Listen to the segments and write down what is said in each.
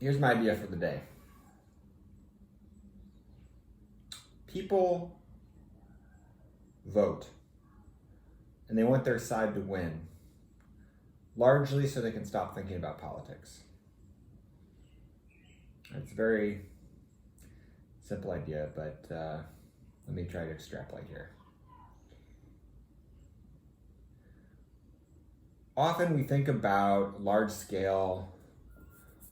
Here's my idea for the day. People vote, and they want their side to win, largely so they can stop thinking about politics. It's a very simple idea, but let me try to extrapolate here. Often we think about large-scale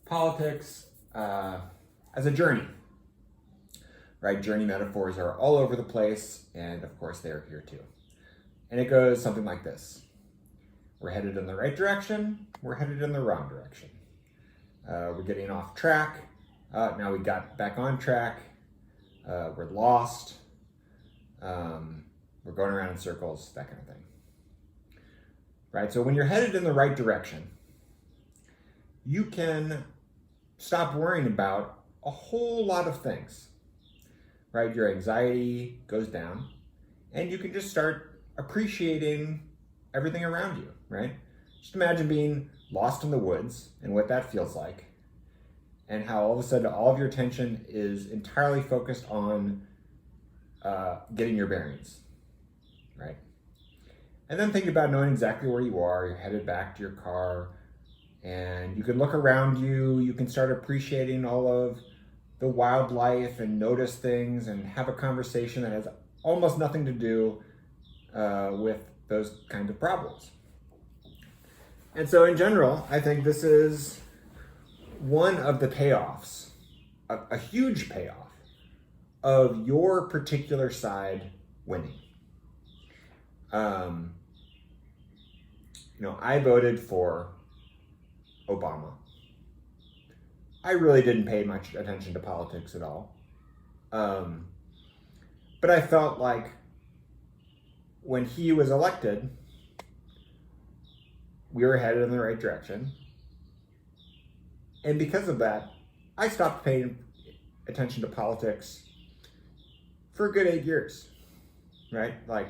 politics as a journey, right? Journey metaphors are all over the place, and of course they're here too. And it goes something like this. We're headed in the right direction, we're headed in the wrong direction. We're getting off track, now we got back on track, we're lost, we're going around in circles, that kind of thing. Right, so when you're headed in the right direction, you can stop worrying about a whole lot of things, right? Your anxiety goes down, and you can just start appreciating everything around you, right? Just imagine being lost in the woods and what that feels like, and how all of a sudden all of your attention is entirely focused on getting your bearings, right? And then think about knowing exactly where you are. You're headed back to your car, and you can look around you. You can start appreciating all of the wildlife and notice things and have a conversation that has almost nothing to do with those kinds of problems. And so in general, I think this is one of the payoffs, a huge payoff of your particular side winning. I voted for Obama. I really didn't pay much attention to politics at all. But I felt like when he was elected, we were headed in the right direction. And because of that, I stopped paying attention to politics for a good 8 years, right? Like,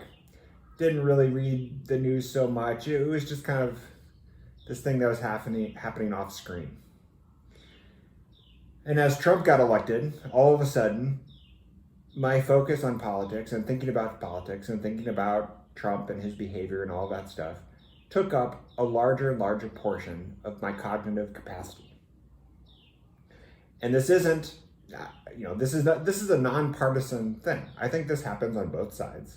didn't really read the news so much. It was just kind of this thing that was happening off screen. And as Trump got elected, all of a sudden, my focus on politics and thinking about politics and thinking about Trump and his behavior and all that stuff took up a larger and larger portion of my cognitive capacity. And this isn't, this is a nonpartisan thing. I think this happens on both sides.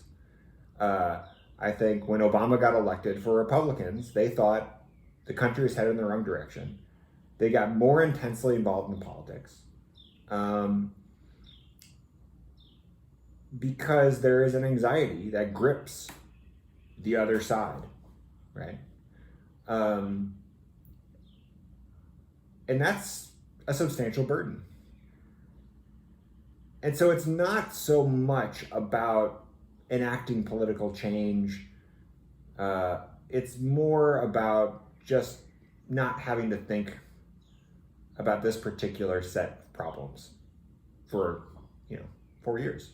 I think when Obama got elected, for Republicans, they thought the country was headed in the wrong direction. They got more intensely involved in politics because there is an anxiety that grips the other side, right? And that's a substantial burden. And so it's not so much about enacting political change. It's more about just not having to think about this particular set of problems for 4 years.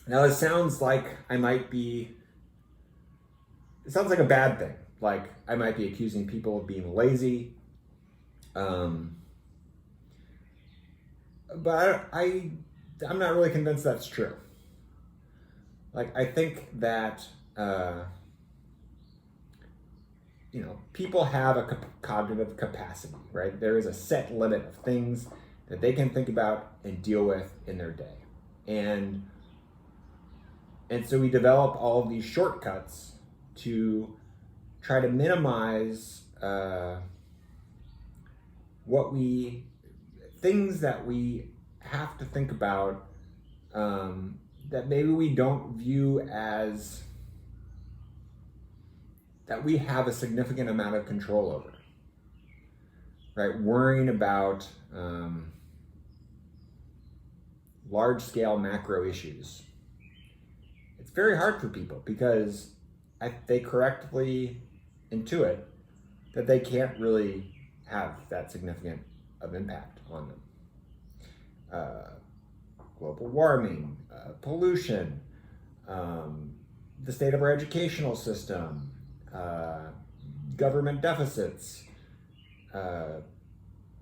Now it sounds like it sounds like a bad thing. Like I might be accusing people of being lazy. But I'm not really convinced that's true. Like, I think that, people have a cognitive capacity, right? There is a set limit of things that they can think about and deal with in their day. And so we develop all of these shortcuts to try to minimize things that we have to think about that maybe we don't view as that we have a significant amount of control over, right? Worrying about large-scale macro issues. It's very hard for people because they correctly intuit that they can't really have that significant of impact on them. Global warming, pollution, the state of our educational system, government deficits,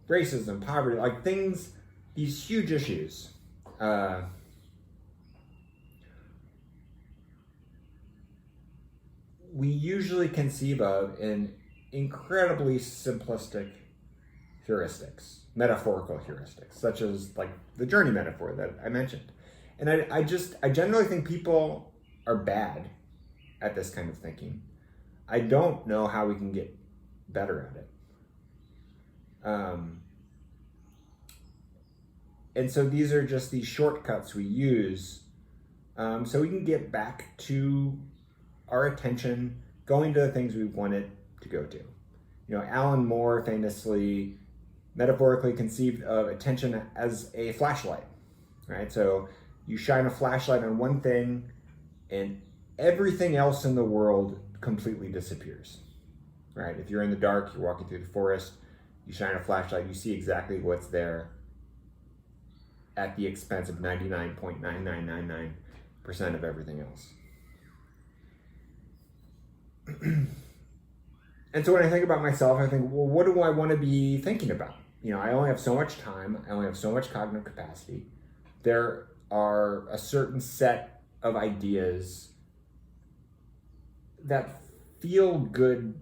racism, poverty, like things, these huge issues. We usually conceive of in incredibly simplistic heuristics, metaphorical heuristics, such as like the journey metaphor that I mentioned. And I generally think people are bad at this kind of thinking. I don't know how we can get better at it. And so these are just these shortcuts we use so we can get back to our attention going to the things we want it to go to. You know, Alan Moore famously metaphorically conceived of attention as a flashlight, right? So you shine a flashlight on one thing and everything else in the world completely disappears, right? If you're in the dark, you're walking through the forest, you shine a flashlight, you see exactly what's there at the expense of 99.9999% of everything else. And so when I think about myself, I think, well, what do I want to be thinking about? You know, I only have so much time. I only have so much cognitive capacity. There are a certain set of ideas that feel good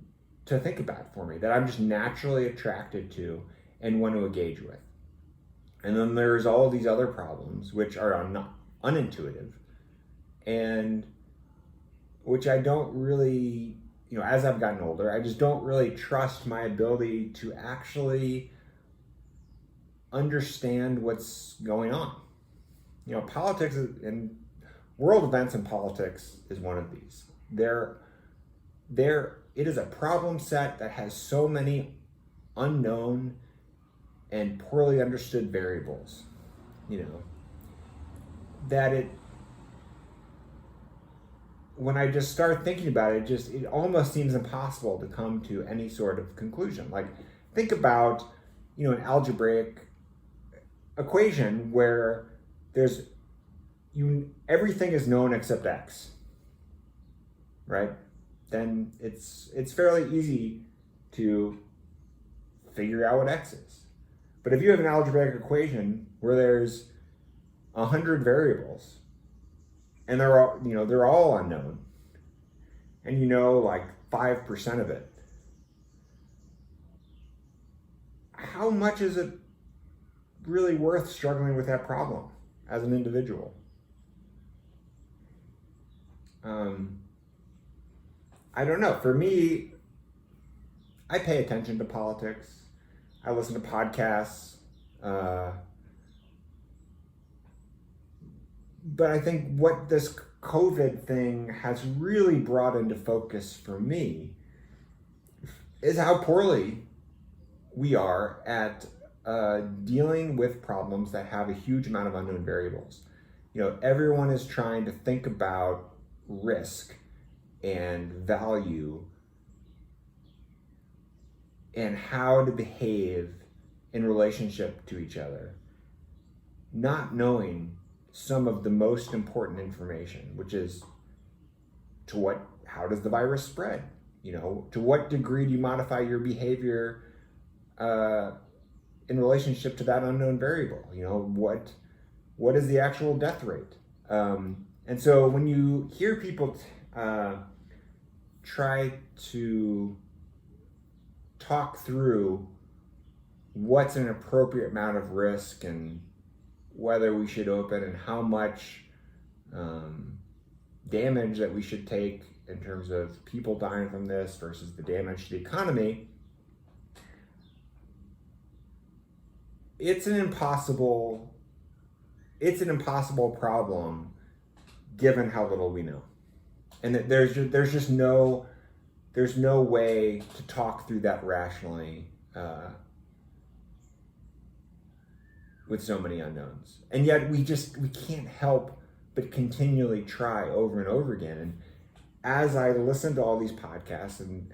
to think about for me, that I'm just naturally attracted to and want to engage with. And then there's all of these other problems, which are unintuitive and which I don't really, you know, as I've gotten older, I just don't really trust my ability to actually understand what's going on. You know, politics and world events and politics is one of these. It is a problem set that has so many unknown and poorly understood variables, you know, that when I just start thinking about it, it almost seems impossible to come to any sort of conclusion. Like, think about, you know, an algebraic equation where everything is known except x, right? Then it's fairly easy to figure out what x is. But if you have an algebraic equation where there's 100 variables and they're all unknown, and you know like 5% of it, how much is it really worth struggling with that problem as an individual? I don't know. For me, I pay attention to politics. I listen to podcasts. But I think what this COVID thing has really brought into focus for me is how poorly we are at dealing with problems that have a huge amount of unknown variables. You know, everyone is trying to think about risk and value and how to behave in relationship to each other, not knowing some of the most important information, which is how does the virus spread? You know, to what degree do you modify your behavior in relationship to that unknown variable? You know, what is the actual death rate? And so when you hear people try to talk through what's an appropriate amount of risk and whether we should open and how much damage that we should take in terms of people dying from this versus the damage to the economy, it's an impossible problem given how little we know. And that there's just no way to talk through that rationally with so many unknowns. And yet we can't help but continually try over and over again. And as I listen to all these podcasts and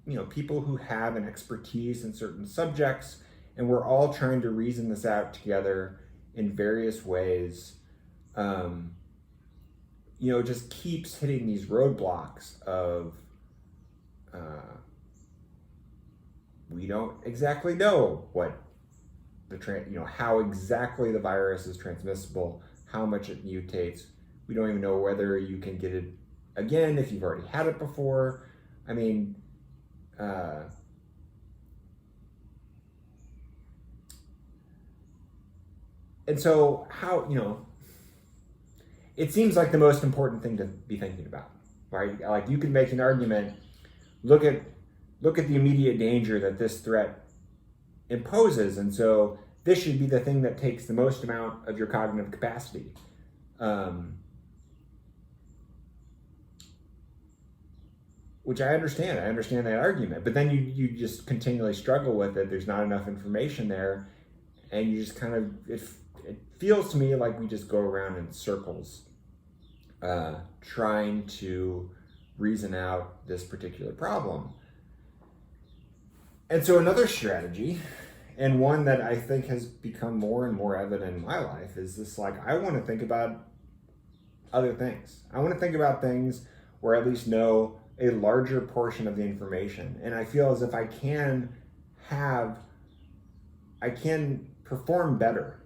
you know, people who have an expertise in certain subjects, and we're all trying to reason this out together in various ways, you know, it just keeps hitting these roadblocks of we don't exactly know what how exactly the virus is transmissible, how much it mutates. We don't even know whether you can get it again if you've already had it before. I mean, and so it seems like the most important thing to be thinking about, right? Like, you can make an argument, look at the immediate danger that this threat imposes, and so this should be the thing that takes the most amount of your cognitive capacity. Which I understand that argument, but then you just continually struggle with it. There's not enough information there, and you just kind of, it feels to me like we just go around in circles, trying to reason out this particular problem. And so another strategy, and one that I think has become more and more evident in my life, is this, like, I want to think about other things. I want to think about things where I at least know a larger portion of the information. And I feel as if I can perform better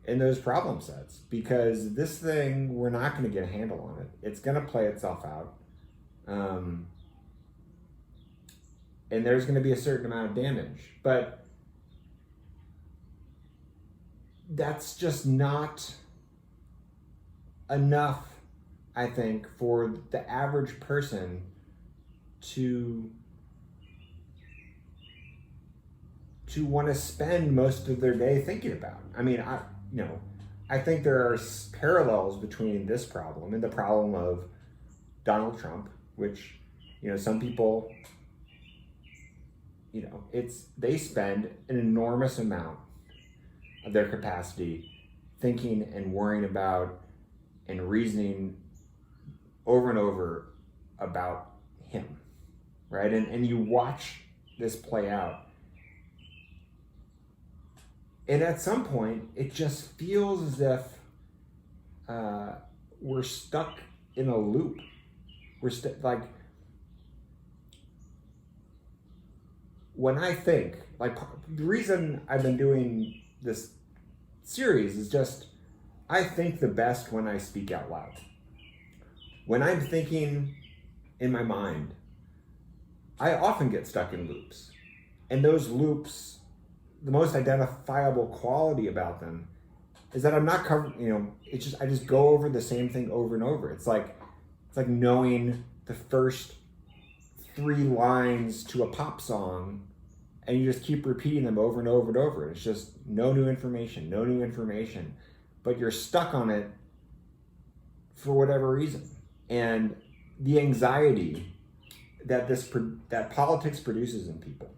in those problem sets, because this thing, we're not going to get a handle on it. It's going to play itself out. And there's going to be a certain amount of damage, but that's just not enough, I think, for the average person to want to spend most of their day thinking about. I mean, I think there are parallels between this problem and the problem of Donald Trump, which, some people, they spend an enormous amount of their capacity thinking and worrying about and reasoning over and over about him, right? And you watch this play out, and at some point, it just feels as if we're stuck in a loop. When I think, the reason I've been doing this series is just, I think the best when I speak out loud. When I'm thinking in my mind, I often get stuck in loops. And those loops, the most identifiable quality about them is that I'm not covering, I just go over the same thing over and over. It's like knowing the first 3 lines to a pop song, and you just keep repeating them over and over and over. It's just no new information, but you're stuck on it for whatever reason. And the anxiety that that politics produces in people,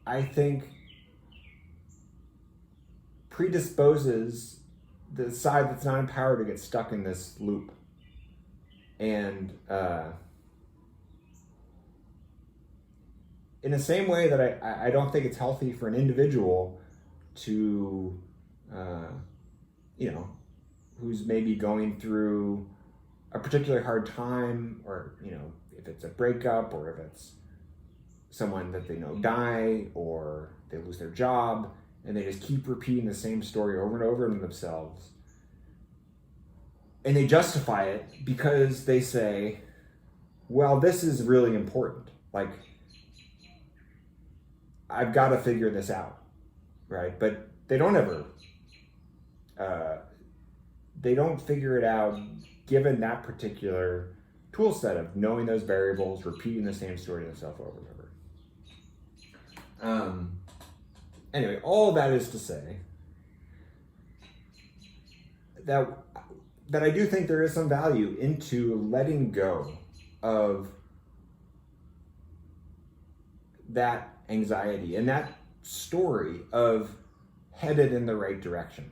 I think, predisposes the side that's not empowered to get stuck in this loop. And in the same way that I don't think it's healthy for an individual to, who's maybe going through a particularly hard time, or, if it's a breakup, or if it's someone that they know die, or they lose their job, and they just keep repeating the same story over and over to themselves. And they justify it because they say, well, this is really important. Like, I've got to figure this out, right? But they don't ever, they don't figure it out given that particular tool set of knowing those variables, repeating the same story to themselves over and over. Anyway, all that is to say that I do think there is some value into letting go of that anxiety and that story of headed in the right direction,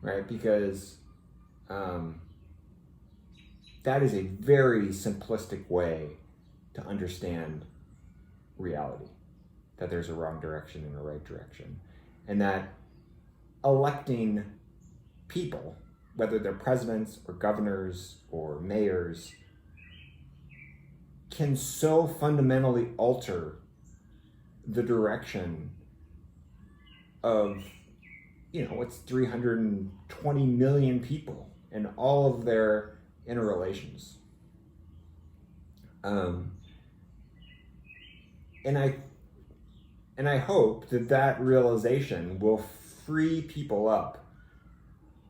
right? Because that is a very simplistic way to understand reality, that there's a wrong direction and a right direction, and that electing people whether they're presidents or governors or mayors, can so fundamentally alter the direction of, what's 320 million people and all of their interrelations. And I hope that realization will free people up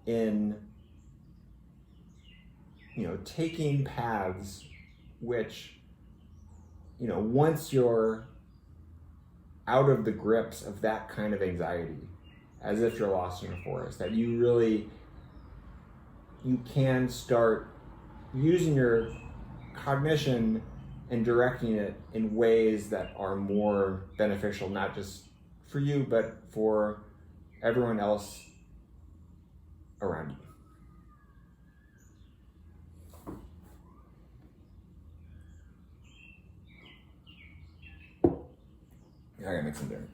in, taking paths which, once you're out of the grips of that kind of anxiety, as if you're lost in a forest, that you can start using your cognition and directing it in ways that are more beneficial, not just for you, but for everyone else around you. I gotta make some dinner.